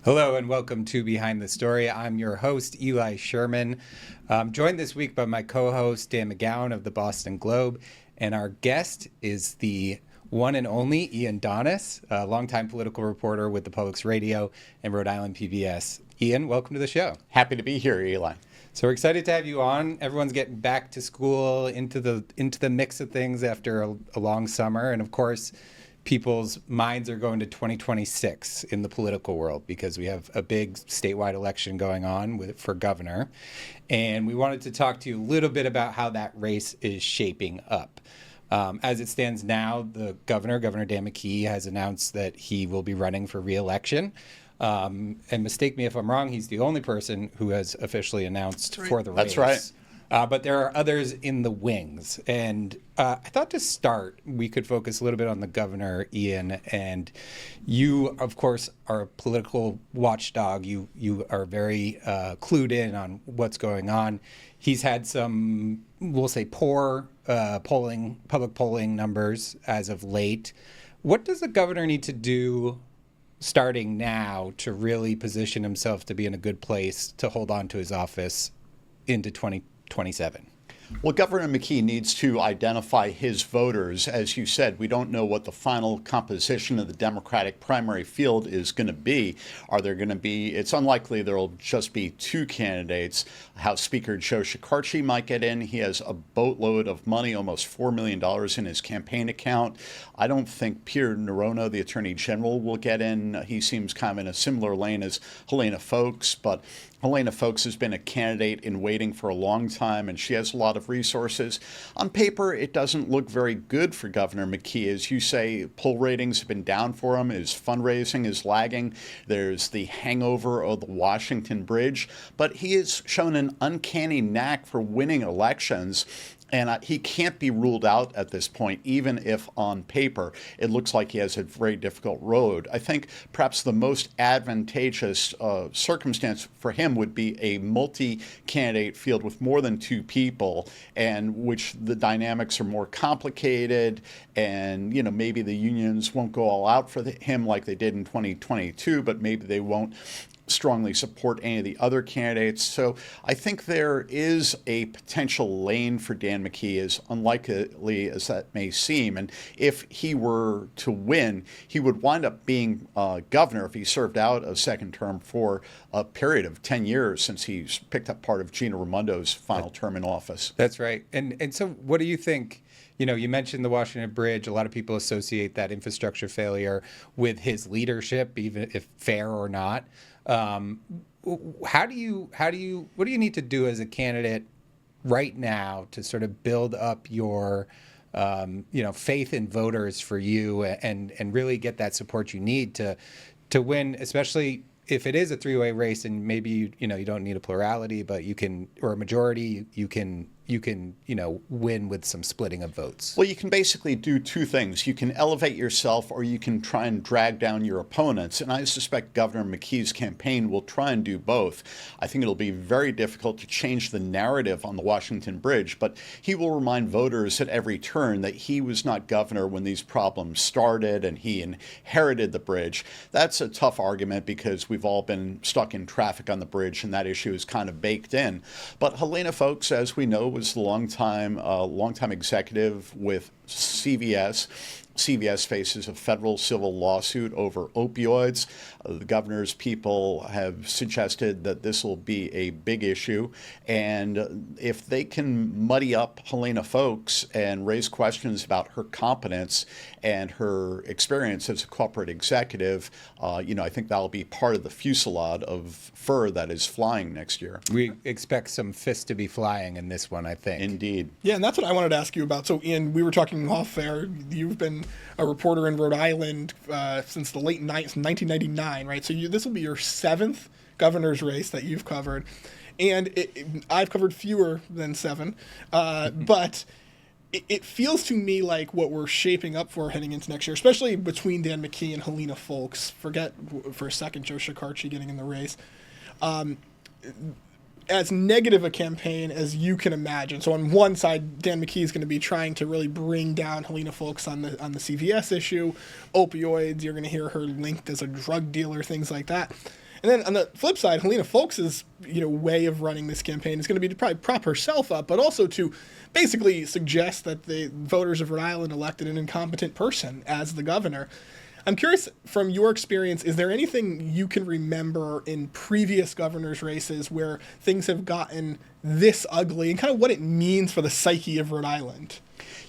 Hello and welcome to Behind the Story. I'm your host, Eli Sherman. I'm joined this week by my co-host, Dan McGowan of the Boston Globe. And our guest is the one and only Ian Donnis, a longtime political reporter with the Public's Radio and Rhode Island PBS. Ian, welcome to the show. Happy to be here, Eli. So we're excited to have you on. Everyone's getting back to school, into the mix of things after a long summer. And of course, people's minds are going to 2026 in the political world because we have a big statewide election going on for governor. And we wanted to talk to you a little bit about how that race is shaping up. As it stands now, the Governor Dan McKee, has announced that he will be running for re-election. And mistake me if I'm wrong, he's the only person who has officially announced for the race. That's right. But there are others in the wings. And I thought to start, we could focus a little bit on the governor, Ian. And you, of course, are a political watchdog. You are very clued in on what's going on. He's had some, we'll say, poor public polling numbers as of late. What does the governor need to do starting now to really position himself to be in a good place to hold on to his office into 2027? Well, Governor McKee needs to identify his voters. As you said, we don't know what the final composition of the Democratic primary field is going to be. Are there going to be, it's unlikely there will just be two candidates. House Speaker Joe Shekarchi might get in. He has a boatload of money, almost $4 million in his campaign account. I don't think Peter Nerono, the Attorney General, will get in. He seems kind of in a similar lane as Helena Foulkes, but Helena Foulkes has been a candidate in waiting for a long time, and she has a lot of resources. On paper, it doesn't look very good for Governor McKee. As you say, poll ratings have been down for him. His fundraising is lagging. There's the hangover of the Washington Bridge. But he has shown an uncanny knack for winning elections. And he can't be ruled out at this point, even if on paper it looks like he has a very difficult road. I think perhaps the most advantageous circumstance for him would be a multi-candidate field with more than two people, and which the dynamics are more complicated, and maybe the unions won't go all out for him like they did in 2022, but maybe they won't strongly support any of the other candidates. So I think there is a potential lane for Dan McKee, as unlikely as that may seem. And if he were to win, he would wind up being governor if he served out a second term for a period of 10 years since he's picked up part of Gina Raimondo's final term in office. That's right. And so what do you think? You mentioned the Washington Bridge. A lot of people associate that infrastructure failure with his leadership, even if fair or not. What do you need to do as a candidate right now to sort of build up your, faith in voters for you and really get that support you need to win, especially if it is a three-way race and maybe you don't need a plurality, but you can, or a majority, you can win with some splitting of votes? Well, you can basically do two things. You can elevate yourself, or you can try and drag down your opponents. And I suspect Governor McKee's campaign will try and do both. I think it'll be very difficult to change the narrative on the Washington Bridge, but he will remind voters at every turn that he was not governor when these problems started and he inherited the bridge. That's a tough argument because we've all been stuck in traffic on the bridge, and that issue is kind of baked in. But Helena Foulkes, as we know, was the longtime executive with CVS. CVS faces a federal civil lawsuit over opioids. The governor's people have suggested that this will be a big issue. And if they can muddy up Helena Foulkes and raise questions about her competence and her experience as a corporate executive, I think that'll be part of the fusillade of fur that is flying next year. We expect some fists to be flying in this one, I think. Indeed. Yeah, and that's what I wanted to ask you about. So, Ian, we were talking off air. You've been a reporter in Rhode Island since the late 1999, right? So this will be your seventh governor's race that you've covered. And I've covered fewer than seven, but it feels to me like what we're shaping up for heading into next year, especially between Dan McKee and Helena Foulkes. Forget for a second Joe Shekarchi getting in the race. As negative a campaign as you can imagine. So on one side, Dan McKee is going to be trying to really bring down Helena Foulkes on the CVS issue, opioids. You're going to hear her linked as a drug dealer, things like that. And then on the flip side, Helena Folks's way of running this campaign is going to be to probably prop herself up, but also to basically suggest that the voters of Rhode Island elected an incompetent person as the governor. I'm curious, from your experience, is there anything you can remember in previous governor's races where things have gotten this ugly, and kind of what it means for the psyche of Rhode Island?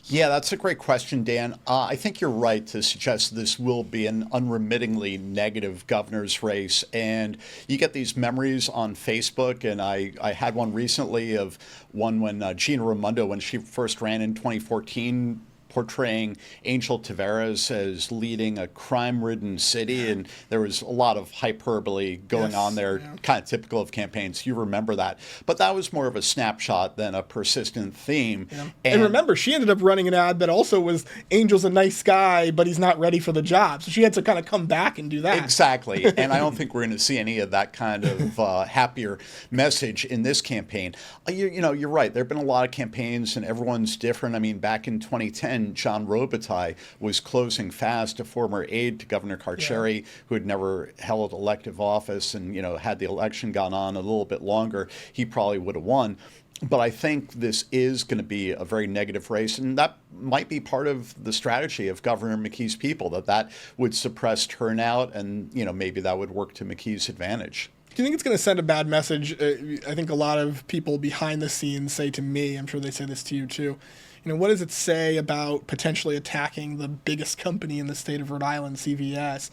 Yeah, that's a great question, Dan. I think you're right to suggest this will be an unremittingly negative governor's race. And you get these memories on Facebook, and I had one recently of one when Gina Raimondo, when she first ran in 2014, portraying Angel Taveras as leading a crime-ridden city, and there was a lot of hyperbole going on there, kind of typical of campaigns. You remember that. But that was more of a snapshot than a persistent theme. Yeah. And remember, she ended up running an ad that also was, Angel's a nice guy, but he's not ready for the job. So she had to kind of come back and do that. Exactly. And I don't think we're going to see any of that kind of happier message in this campaign. You're right. There have been a lot of campaigns, and everyone's different. I mean, back in 2010, John Robitaille was closing fast, a former aide to Governor Carcieri, who had never held elective office, and had the election gone on a little bit longer, he probably would have won. But I think this is going to be a very negative race, and that might be part of the strategy of Governor McKee's people, that would suppress turnout, and maybe that would work to McKee's advantage. Do you think it's going to send a bad message? I think a lot of people behind the scenes say to me, I'm sure they say this to you too, what does it say about potentially attacking the biggest company in the state of Rhode Island, CVS?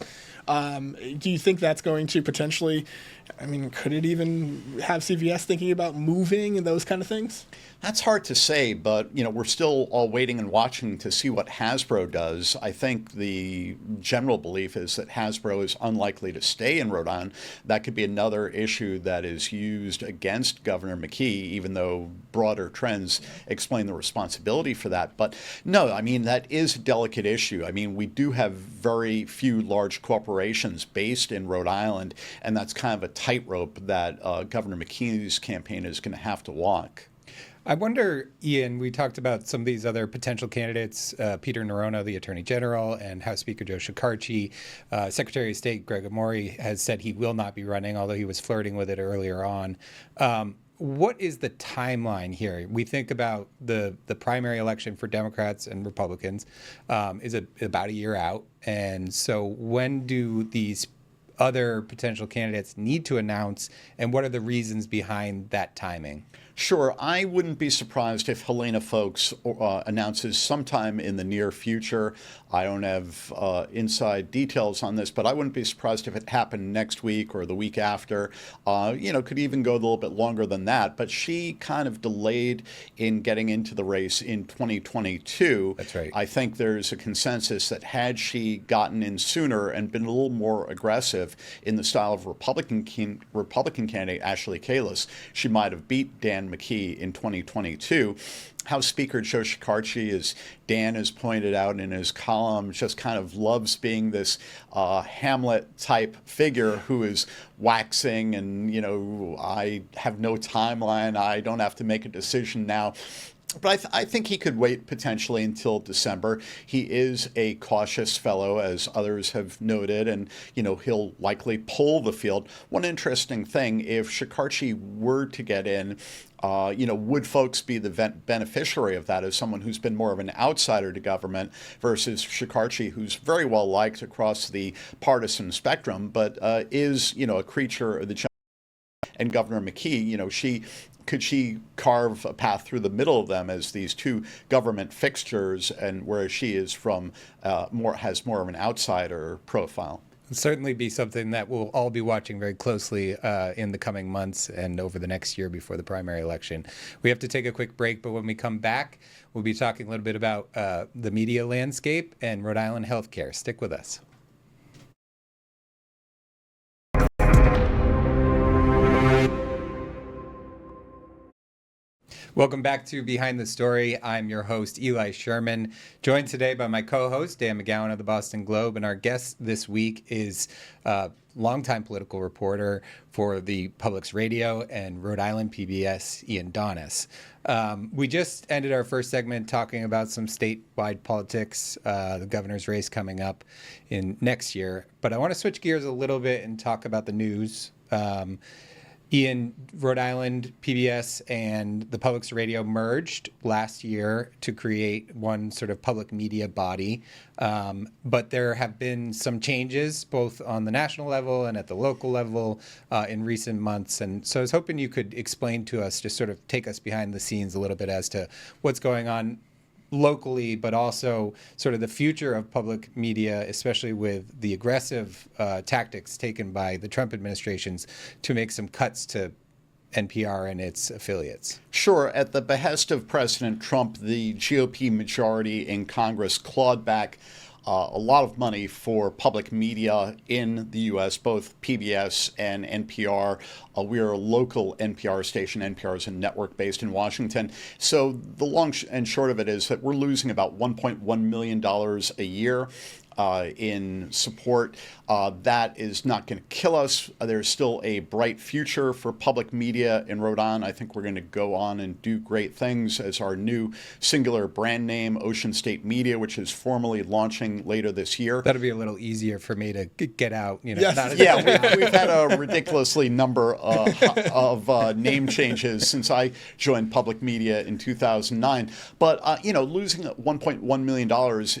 Do you think that's going to potentially, could it even have CVS thinking about moving and those kind of things? That's hard to say, but we're still all waiting and watching to see what Hasbro does. I think the general belief is that Hasbro is unlikely to stay in Rhode Island. That could be another issue that is used against Governor McKee, even though broader trends explain the responsibility for that. But no, that is a delicate issue. We do have very few large corporations based in Rhode Island, and that's kind of a tightrope that Governor McKee's campaign is going to have to walk. I wonder, Ian, we talked about some of these other potential candidates, Peter Nerono, the Attorney General, and House Speaker Joe Shekarchi. Secretary of State Greg Amore has said he will not be running, although he was flirting with it earlier on. What is the timeline here? We think about the primary election for Democrats and Republicans is about a year out. And so when do these other potential candidates need to announce, and what are the reasons behind that timing? Sure. I wouldn't be surprised if Helena Folks announces sometime in the near future. I don't have inside details on this, but I wouldn't be surprised if it happened next week or the week after. Could even go a little bit longer than that. But she kind of delayed in getting into the race in 2022. That's right. I think there's a consensus that had she gotten in sooner and been a little more aggressive in the style of Republican candidate Ashley Kalus, she might have beat Dan McKee in 2022. House Speaker Joe Shekarchi, as Dan has pointed out in his column, just kind of loves being this Hamlet-type figure who is waxing and, I have no timeline, I don't have to make a decision now. But I think he could wait potentially until December. He is a cautious fellow, as others have noted, and he'll likely pull the field. One interesting thing, if Shekarchi were to get in, would folks be the beneficiary of that as someone who's been more of an outsider to government versus Shekarchi, who's very well liked across the partisan spectrum, but is a creature of the jungle. And Governor McKee, could she carve a path through the middle of them as these two government fixtures, and whereas she is has more of an outsider profile? It'll certainly be something that we'll all be watching very closely in the coming months and over the next year before the primary election. We have to take a quick break, but when we come back, we'll be talking a little bit about the media landscape and Rhode Island healthcare. Stick with us. Welcome back to Behind the Story. I'm your host, Eli Sherman, joined today by my co-host, Dan McGowan of the Boston Globe, and our guest this week is longtime political reporter for the Public's Radio and Rhode Island PBS, Ian Donnis. We just ended our first segment talking about some statewide politics, the governor's race coming up in next year, but I want to switch gears a little bit and talk about the news Ian, Rhode Island PBS and the Public's Radio merged last year to create one sort of public media body. But there have been some changes both on the national level and at the local level in recent months. And so I was hoping you could explain to us, just sort of take us behind the scenes a little bit as to what's going on locally, but also sort of the future of public media, especially with the aggressive tactics taken by the Trump administrations to make some cuts to NPR and its affiliates. Sure. At the behest of President Trump, the GOP majority in Congress clawed back a lot of money for public media in the U.S., both PBS and NPR. We are a local NPR station. NPR is a network based in Washington. So the long and short of it is that we're losing about $1.1 million a year in support. That is not going to kill us. There's still a bright future for public media in Rhode Island. I think we're going to go on and do great things as our new singular brand name, Ocean State Media, which is formally launching later this year. That'll be a little easier for me to get out. Yes. Yeah, we've had a ridiculously number of name changes since I joined public media in 2009. But, losing $1.1 million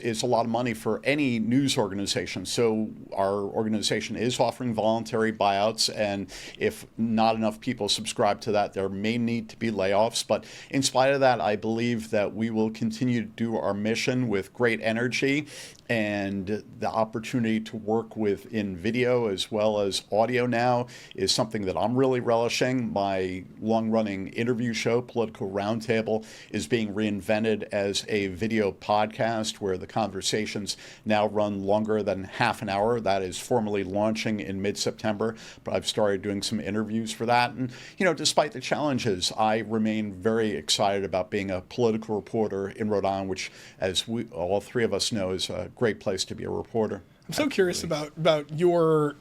is a lot of money for any news organization. So our organization is offering voluntary buyouts, and if not enough people subscribe to that, there may need to be layoffs. But in spite of that, I believe that we will continue to do our mission with great energy, and the opportunity to work in video as well as audio now is something that I'm really relishing. My long-running interview show, Political Roundtable, is being reinvented as a video podcast where the conversations now run longer than half an hour. That is formally launching in mid-September, but I've started doing some interviews for that. And, despite the challenges, I remain very excited about being a political reporter in Rhode Island, which, as all three of us know, is a great place to be a reporter. I'm so curious about your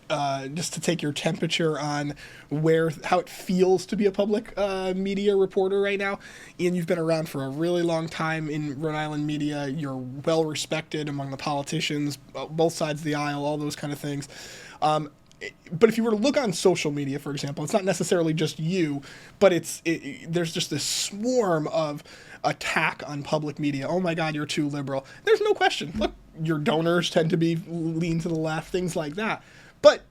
just to take your temperature on how it feels to be a public media reporter right now. Ian, you've been around for a really long time in Rhode Island media. You're well respected among the politicians, both sides of the aisle, all those kind of things. But if you were to look on social media, for example, it's not necessarily just you, but there's just this swarm of attack on public media. Oh my God, you're too liberal. There's no question. Look, your donors tend to lean to the left, things like that. But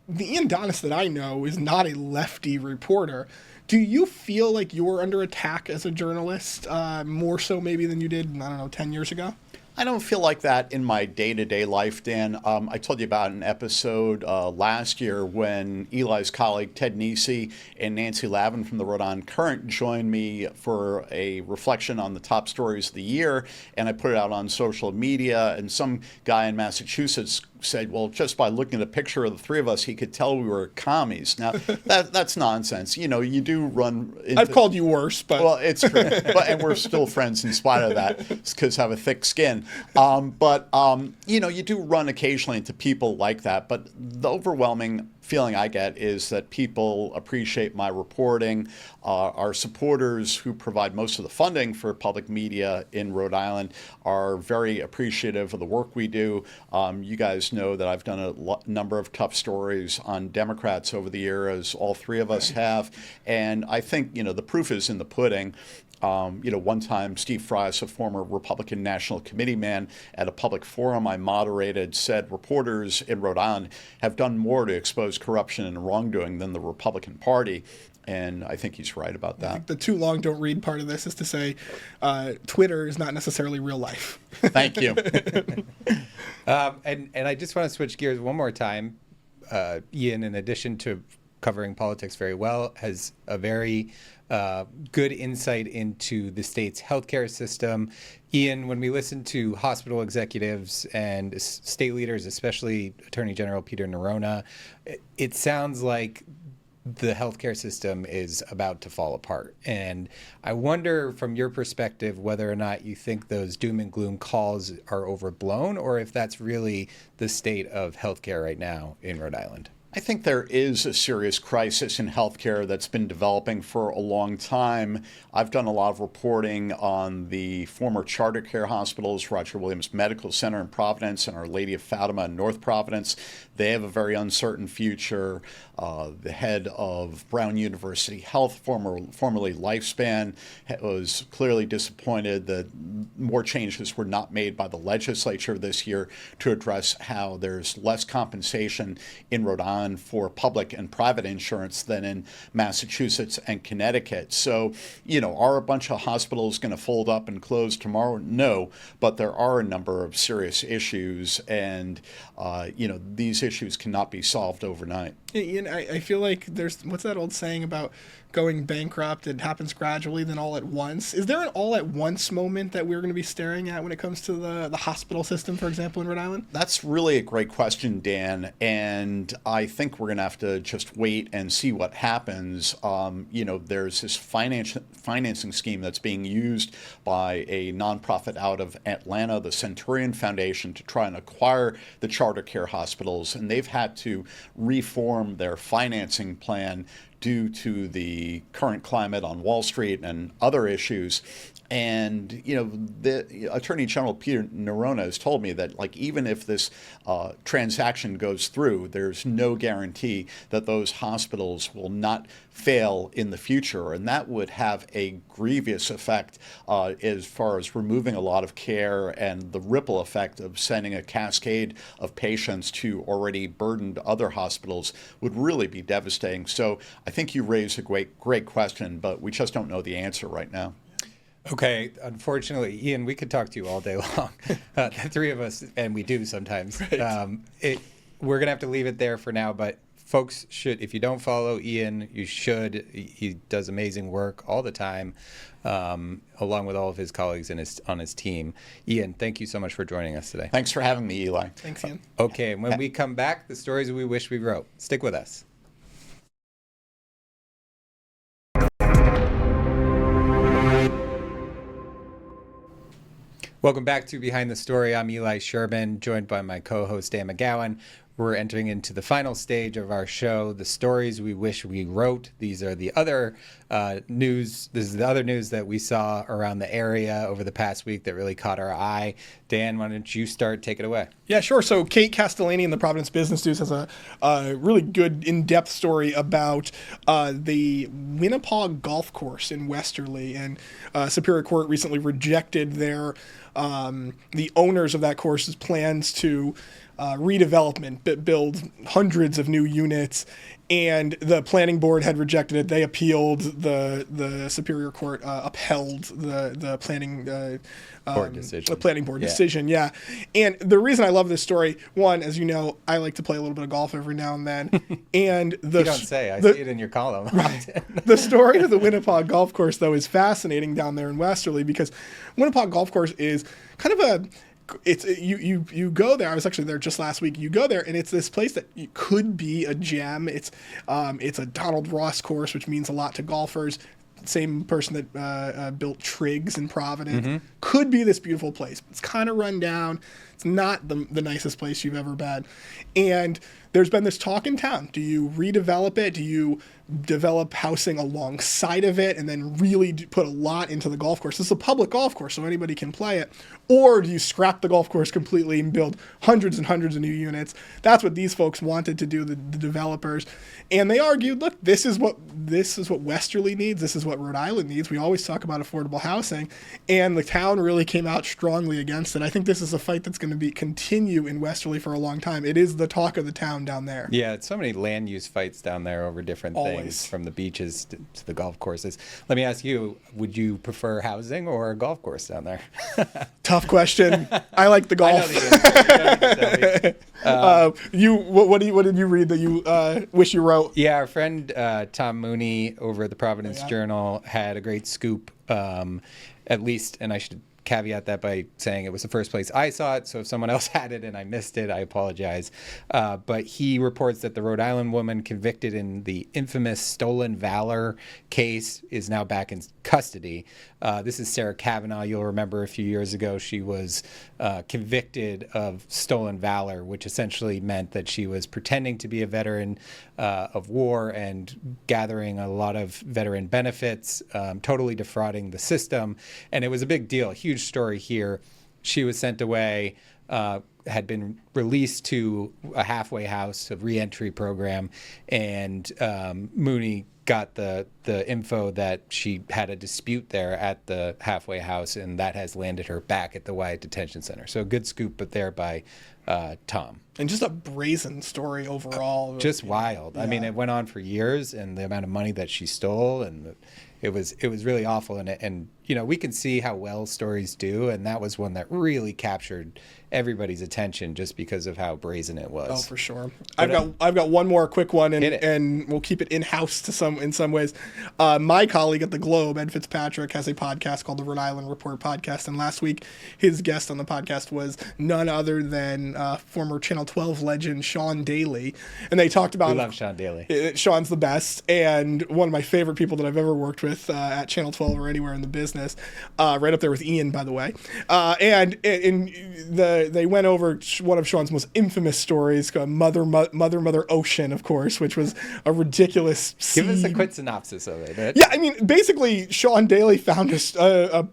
the Ian Donnis that I know is not a lefty reporter. Do you feel like you're under attack as a journalist, more so maybe than you did, 10 years ago? I don't feel like that in my day-to-day life, Dan. I told you about an episode last year when Eli's colleague Ted Nesi and Nancy Lavin from the Rhode Island Current joined me for a reflection on the top stories of the year, and I put it out on social media, and some guy in Massachusetts said, well, just by looking at a picture of the three of us, he could tell we were commies. Now, that's nonsense. You do run into... I've called you worse, but... Well, it's true. And we're still friends in spite of that. It's because I have a thick skin. You do run occasionally into people like that. But the overwhelming feeling I get is that people appreciate my reporting. Our supporters who provide most of the funding for public media in Rhode Island are very appreciative of the work we do. You guys know that I've done a number of tough stories on Democrats over the year, as all three of us have. And I think, the proof is in the pudding. One time Steve Frias, a former Republican National Committee man, at a public forum I moderated, said reporters in Rhode Island have done more to expose corruption and wrongdoing than the Republican Party. And I think he's right about that. I think the too long don't read part of this is to say Twitter is not necessarily real life. Thank you. And I just want to switch gears one more time. Ian, in addition to covering politics very well, has a very good insight into the state's healthcare system. Ian, when we listen to hospital executives and state leaders, especially Attorney General Peter Nerona, it sounds like the healthcare system is about to fall apart. And I wonder, from your perspective, whether or not you think those doom and gloom calls are overblown, or if that's really the state of healthcare right now in Rhode Island. I think there is a serious crisis in healthcare that's been developing for a long time. I've done a lot of reporting on the former charter care hospitals, Roger Williams Medical Center in Providence and Our Lady of Fatima in North Providence. They have a very uncertain future. The head of Brown University Health, formerly Lifespan, was clearly disappointed that more changes were not made by the legislature this year to address how there's less compensation in Rhode Island for public and private insurance than in Massachusetts and Connecticut. So, are a bunch of hospitals going to fold up and close tomorrow? No, but there are a number of serious issues, and these issues cannot be solved overnight. I feel like there's, what's that old saying about going bankrupt? It happens gradually, then all at once. Is there an all at once moment that we're going to be staring at when it comes to the hospital system, for example, in Rhode Island? That's really a great question, Dan. And I think we're going to have to just wait and see what happens. There's this financing scheme that's being used by a nonprofit out of Atlanta, the Centurion Foundation, to try and acquire the charter care hospitals. And they've had to reform their financing plan due to the current climate on Wall Street and other issues. And, the Attorney General Peter Nerona has told me that, even if this transaction goes through, there's no guarantee that those hospitals will not fail in the future. And that would have a grievous effect as far as removing a lot of care, and the ripple effect of sending a cascade of patients to already burdened other hospitals would really be devastating. So I think you raise a great question, but we just don't know the answer right now. Okay, unfortunately, Ian, we could talk to you all day long. The three of us, and we do sometimes. Right. We're going to have to leave it there for now, but folks should, if you don't follow Ian, you should. He does amazing work all the time, along with all of his colleagues on his team. Ian, thank you so much for joining us today. Thanks for having me, Eli. Thanks, Ian. Okay, and when we come back, the stories we wish we wrote. Stick with us. Welcome back to Behind the Story. I'm Eli Sherman, joined by my co-host Dan McGowan. We're entering into the final stage of our show, the stories we wish we wrote. These are the other news. This is the other news that we saw around the area over the past week that really caught our eye. Dan, why don't you start? Take it away. Yeah, sure. So Kate Castellani in the Providence Business News has a really good in-depth story about the Winnapaw Golf Course in Westerly. And Superior Court recently rejected the owners of that course's plans to redevelopment, build hundreds of new units, and the planning board had rejected it. They appealed. The Superior Court upheld the planning board decision. The planning board decision. Yeah, and the reason I love this story, one, as you know, I like to play a little bit of golf every now and then, and you don't say. I see it in your column. Right. The story of the Winnapaw Golf Course, though, is fascinating down there in Westerly, because Winnapaw Golf Course is kind of you go there. I was actually there just last week. You go there, and it's this place that could be a gem. It's a Donald Ross course, which means a lot to golfers. Same person that built Triggs in Providence. Mm-hmm. Could be this beautiful place. It's kind of run down. It's not the nicest place you've ever been. And there's been this talk in town. Do you redevelop it? Do you develop housing alongside of it and then really put a lot into the golf course? This is a public golf course, so anybody can play it. Or do you scrap the golf course completely and build hundreds and hundreds of new units? That's what these folks wanted to do, the developers. And they argued, look, this is what Westerly needs. This is what Rhode Island needs. We always talk about affordable housing. And the town really came out strongly against it. I think this is a fight that's going to continue in Westerly for a long time. It is the talk of the town down there. Yeah, it's so many land use fights down there over different things, from the beaches to the golf courses. Let me ask you, would you prefer housing or a golf course down there? Tough question. I like the golf. What did you read that you wish you wrote? Yeah, our friend Tom Mooney over at the Providence Journal had a great scoop, at least, and I should caveat that by saying it was the first place I saw it. So if someone else had it and I missed it, I apologize. But he reports that the Rhode Island woman convicted in the infamous stolen valor case is now back in custody. This is Sarah Kavanaugh. You'll remember a few years ago, she was convicted of stolen valor, which essentially meant that she was pretending to be a veteran of war and gathering a lot of veteran benefits, totally defrauding the system. And it was a big deal, a huge story here. She was sent away, had been released to a halfway house, a reentry program, and Mooney got the info that she had a dispute there at the halfway house, and that has landed her back at the Wyatt Detention Center. So a good scoop, but there by Tom. And just a brazen story overall. Just wild. Yeah. I mean, it went on for years, and the amount of money that she stole, and it was really awful. And you know, we can see how well stories do, and that was one that really captured everybody's attention just because of how brazen it was. Oh, for sure. I've got one more quick one, and we'll keep it in-house in some ways. My colleague at the Globe, Ed Fitzpatrick, has a podcast called the Rhode Island Report Podcast, and last week his guest on the podcast was none other than former Channel 12 legend Sean Daly, and they talked about. We love Sean Daly. Sean's the best, and one of my favorite people that I've ever worked with at Channel 12 or anywhere in the business. Right up there with Ian, by the way. And they went over one of Sean's most infamous stories, Mother Ocean, of course, which was a ridiculous scene. Give us a quick synopsis of it. Right? Yeah, I mean, basically, Sean Daly found a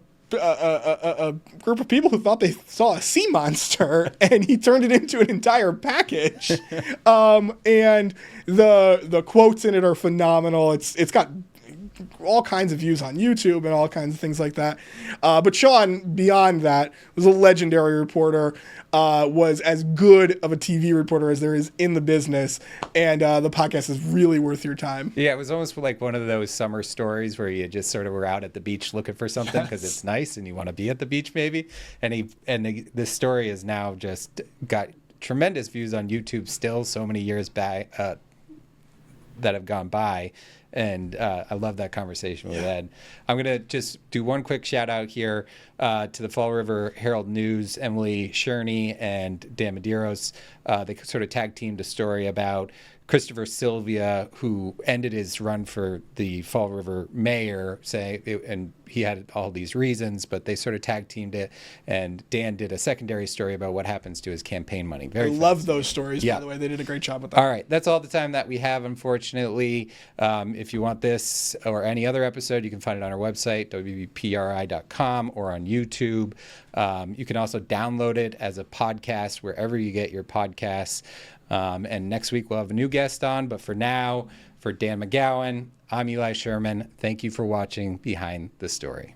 group of people who thought they saw a sea monster, and he turned it into an entire package. And the quotes in it are phenomenal. It's got all kinds of views on YouTube and all kinds of things like that. But Sean, beyond that, was a legendary reporter, was as good of a TV reporter as there is in the business. And the podcast is really worth your time. Yeah, it was almost like one of those summer stories where you just sort of were out at the beach looking for something because it's nice and you want to be at the beach maybe. And this story has now just got tremendous views on YouTube still so many years back that have gone by. And I love that conversation with Ed. I'm going to just do one quick shout out here to the Fall River Herald News, Emily Sherney and Dan Medeiros. They sort of tag teamed a story about Christopher Sylvia, who ended his run for the Fall River mayor, and he had all these reasons, but they sort of tag teamed it. And Dan did a secondary story about what happens to his campaign money. I love those stories, by the way. They did a great job with that. All right. That's all the time that we have, unfortunately. If you want this or any other episode, you can find it on our website, WPRI.com, or on YouTube. You can also download it as a podcast wherever you get your podcasts. And next week we'll have a new guest on. But for now, for Dan McGowan, I'm Eli Sherman. Thank you for watching Behind the Story.